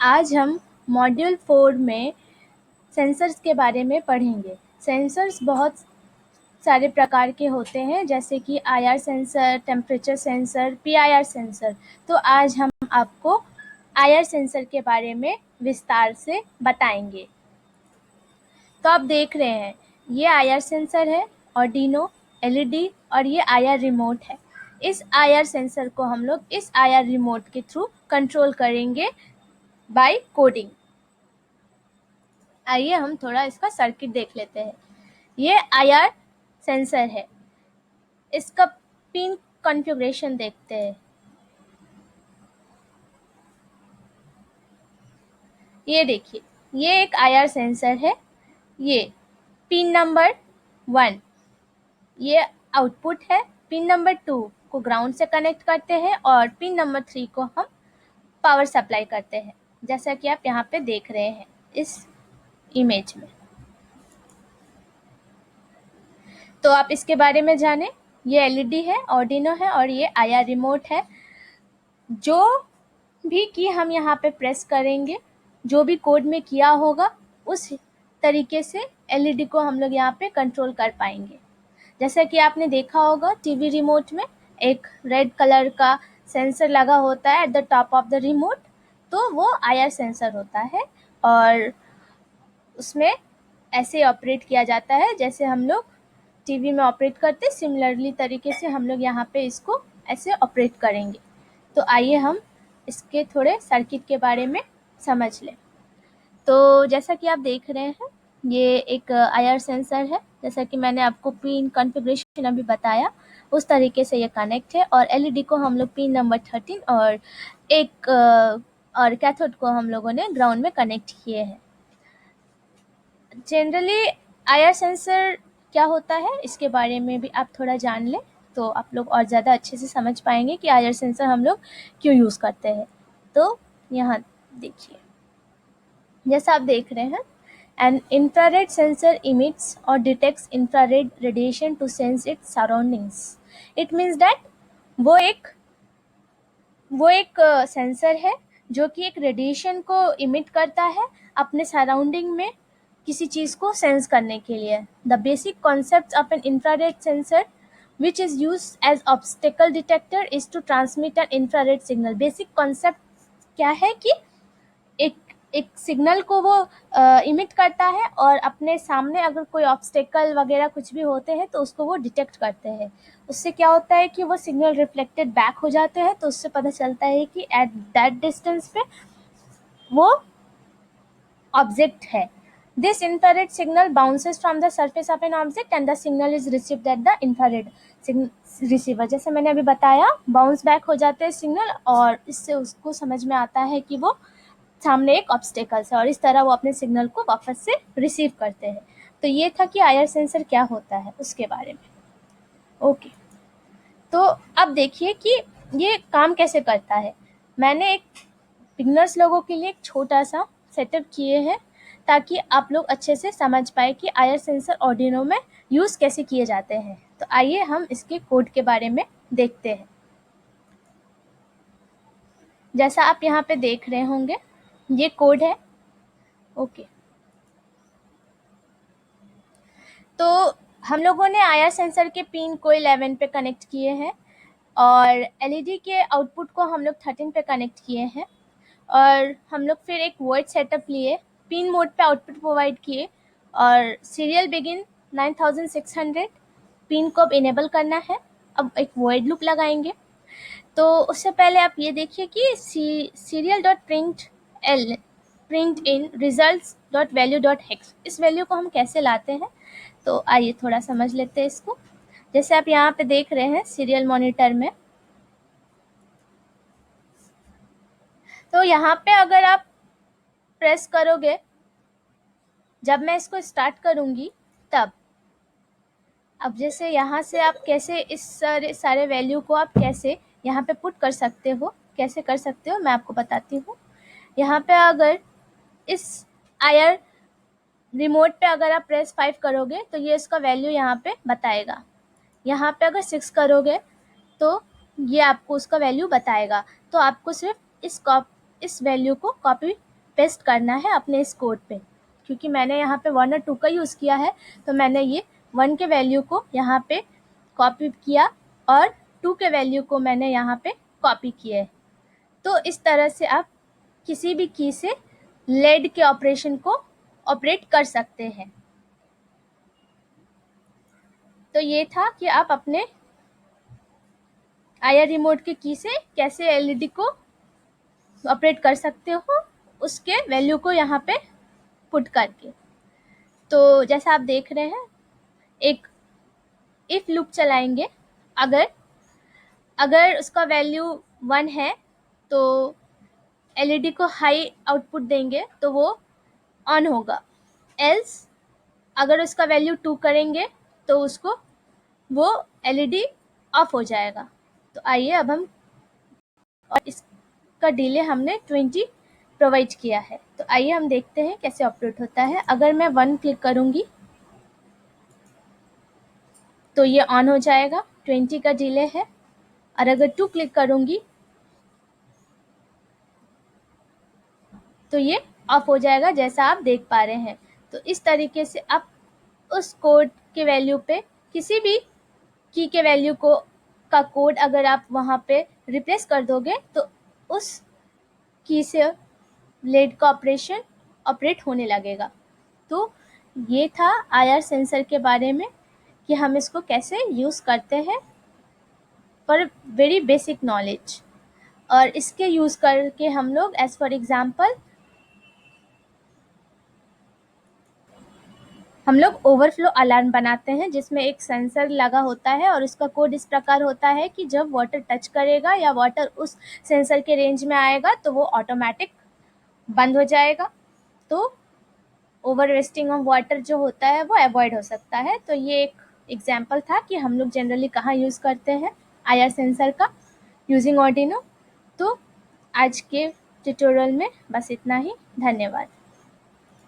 आज हम मॉड्यूल 4 में सेंसर्स के बारे में पढ़ेंगे। सेंसर्स बहुत सारे प्रकार के होते हैं, जैसे कि IR sensor, temperature sensor, PIR sensor. तो आज हम आपको IR सेंसर के बारे में विस्तार से बताएंगे। तो आप देख रहे हैं, ये IR सेंसर है, आर्डिनो, LED और ये IR रिमोट है। इस IR सेंसर को हम लोग इस IR रिमोट के थ्रू कंट्रोल करेंगे बाय कोडिंग। आइए हम थोड़ा इसका सर्किट देख लेते हैं। ये IR सेंसर है, इसका पिन कॉन्फ़िगरेशन देखते हैं। ये देखिए, ये एक IR सेंसर है। ये पिन नंबर 1 ये आउटपुट है। पिन नंबर 2 को ग्राउंड से कनेक्ट करते हैं और पिन नंबर 3 को हम पावर सप्लाई करते हैं, जैसा कि आप यहाँ पे देख रहे हैं इस इमेज में। तो आप इसके बारे में जानें। ये LED है, आर्डिनो है और ये IR रिमोट है। जो भी की हम यहाँ पे प्रेस करेंगे, जो भी कोड में किया होगा, उस तरीके से LED को हम लोग यहाँ पे कंट्रोल कर पाएंगे। जैसा कि आपने देखा होगा, टीवी रिमोट में एक रेड कलर का सेंसर लगा होता है at the top of the remote, तो वो IR सेंसर होता है और उसमें ऐसे ऑपरेट किया जाता है जैसे हम लोग टीवी में ऑपरेट करते। सिमिलरली तरीके से हम लोग यहाँ पे इसको ऐसे ऑपरेट करेंगे। तो आइए हम इसके थोड़े सर्किट के बारे में समझ लें। तो जैसा कि आप देख रहे हैं, ये एक IR सेंसर है। जैसा कि मैंने आपको पिन कॉन्फ़िगरेशन अभी बताया, उस तरीके से ये कनेक्ट है। और LED को हम लोग पिन नंबर 13 और एक और कैथोड को हम लोगों ने ग्राउंड में कनेक्ट किए हैं। जनरली IR सेंसर क्या होता है, इसके बारे में भी आप थोड़ा जान लें तो आप लोग और ज़्यादा अच्छे से समझ पाएंगे कि IR सेंसर हम लोग क्यों यूज़ करते हैं। तो यहाँ देखिए, जैसा आप देख रहे हैं, an infrared sensor emits or detects infrared radiation to sense its surroundings. It means that वो एक सेंसर है जो कि एक रेडिएशन को इमिट करता है अपने सराउंडिंग में किसी चीज़ को सेंस करने के लिए। The basic concept of an infrared sensor which is used as obstacle detector is to transmit an infrared signal. Basic concept क्या है कि एक सिग्नल को वो इमिट करता है और अपने सामने अगर कोई ऑब्स्टेकल वगैरह कुछ भी होते हैं तो उसको वो डिटेक्ट करते हैं। उससे क्या होता है कि वो सिग्नल रिफ्लेक्टेड बैक हो जाते हैं, तो उससे पता चलता है कि एट दैट डिस्टेंस पे वो ऑब्जेक्ट है। This infrared signal bounces from the surface of an object and the signal is received at the infrared receiver. जैसे मैंने अभी बताया, बाउंस बैक हो जाते हैं सिग्नल और इससे उसको समझ में आता है कि वो सामने एक ऑब्स्टेकल्स है और इस तरह वो अपने सिग्नल को वापस से रिसीव करते हैं। तो ये था कि IR सेंसर क्या होता है उसके बारे में। ओके, तो अब देखिए कि ये काम कैसे करता है। मैंने एक बिगनर्स लोगों के लिए एक छोटा सा सेटअप किए हैं ताकि आप लोग अच्छे से समझ पाए कि IR सेंसर आर्डिनो में यूज़ कैसे किए जाते हैं। तो आइए हम इसके कोड के बारे में देखते हैं। जैसा आप यहाँ पे देख रहे होंगे, ये कोड है। ओके, तो हम लोगों ने IR सेंसर के पिन को 11 पे कनेक्ट किए हैं और LED के आउटपुट को हम लोग 13 पे कनेक्ट किए हैं और हम लोग फिर एक वॉइड सेटअप लिए, पिन मोड पे आउटपुट प्रोवाइड किए और सीरियल बिगिन 9600 पिन को अब इनेबल करना है। अब एक वॉइड लूप लगाएंगे। तो उससे पहले आप ये देखिए कि serial dot print in results dot value dot hex, इस वैल्यू को हम कैसे लाते हैं। तो आइए थोड़ा समझ लेते हैं इसको। जैसे आप यहाँ पे देख रहे हैं सीरियल मॉनिटर में, तो यहाँ पे अगर आप प्रेस करोगे, जब मैं इसको स्टार्ट करूँगी तब, अब जैसे यहाँ से आप कैसे इस सारे वैल्यू को आप कैसे यहाँ पे पुट कर सकते हो, कैसे कर सकते हो मैं आपको बताती हूँ। यहाँ पे अगर इस IR रिमोट पे अगर आप प्रेस 5 करोगे तो ये इसका वैल्यू यहाँ पे बताएगा। यहाँ पे अगर 6 करोगे तो ये आपको उसका वैल्यू बताएगा। तो आपको सिर्फ इस वैल्यू को कॉपी पेस्ट करना है अपने इस कोड पे। क्योंकि मैंने यहाँ पे 1 और 2 का यूज़ किया है, तो मैंने ये 1 के वैल्यू को यहाँ पे कॉपी किया और 2 के वैल्यू को मैंने यहाँ पे कॉपी किया है। तो इस तरह से आप किसी भी की से लेड के ऑपरेशन को ऑपरेट कर सकते हैं। तो ये था कि आप अपने आईआर रिमोट के की से कैसे एलईडी को ऑपरेट कर सकते हो, उसके वैल्यू को यहाँ पे पुट करके। तो जैसा आप देख रहे हैं, एक इफ लूप चलाएंगे। अगर उसका वैल्यू 1 है तो एलईडी को हाई आउटपुट देंगे तो वो ऑन होगा। एल्स अगर उसका वैल्यू 2 करेंगे तो उसको वो एलईडी ऑफ हो जाएगा। तो आइए अब हम, और इसका डिले हमने 20 प्रोवाइड किया है, तो आइए हम देखते हैं कैसे ऑपरेट होता है। अगर मैं 1 क्लिक करूंगी तो ये ऑन हो जाएगा, 20 का डिले है। और अगर 2 क्लिक करूंगी तो ये ऑफ हो जाएगा, जैसा आप देख पा रहे हैं। तो इस तरीके से आप उस कोड के वैल्यू पे किसी भी की के वैल्यू को का कोड अगर आप वहाँ पे रिप्लेस कर दोगे तो उस की से लेड का ऑपरेशन ऑपरेट होने लगेगा। तो ये था आईआर सेंसर के बारे में कि हम इसको कैसे यूज़ करते हैं, फॉर वेरी बेसिक नॉलेज। और इसके यूज़ करके हम लोग एज फॉर एग्जाम्पल हम लोग ओवरफ्लो अलार्म बनाते हैं, जिसमें एक सेंसर लगा होता है और उसका कोड इस प्रकार होता है कि जब वाटर टच करेगा या वाटर उस सेंसर के रेंज में आएगा तो वो ऑटोमेटिक बंद हो जाएगा। तो ओवर वेस्टिंग ऑफ वाटर जो होता है वो अवॉइड हो सकता है। तो ये एक एग्जाम्पल था कि हम लोग जनरली कहाँ यूज़ करते हैं आईआर सेंसर का यूजिंग आर्डिनो। तो आज के ट्यूटोरियल में बस इतना ही। धन्यवाद।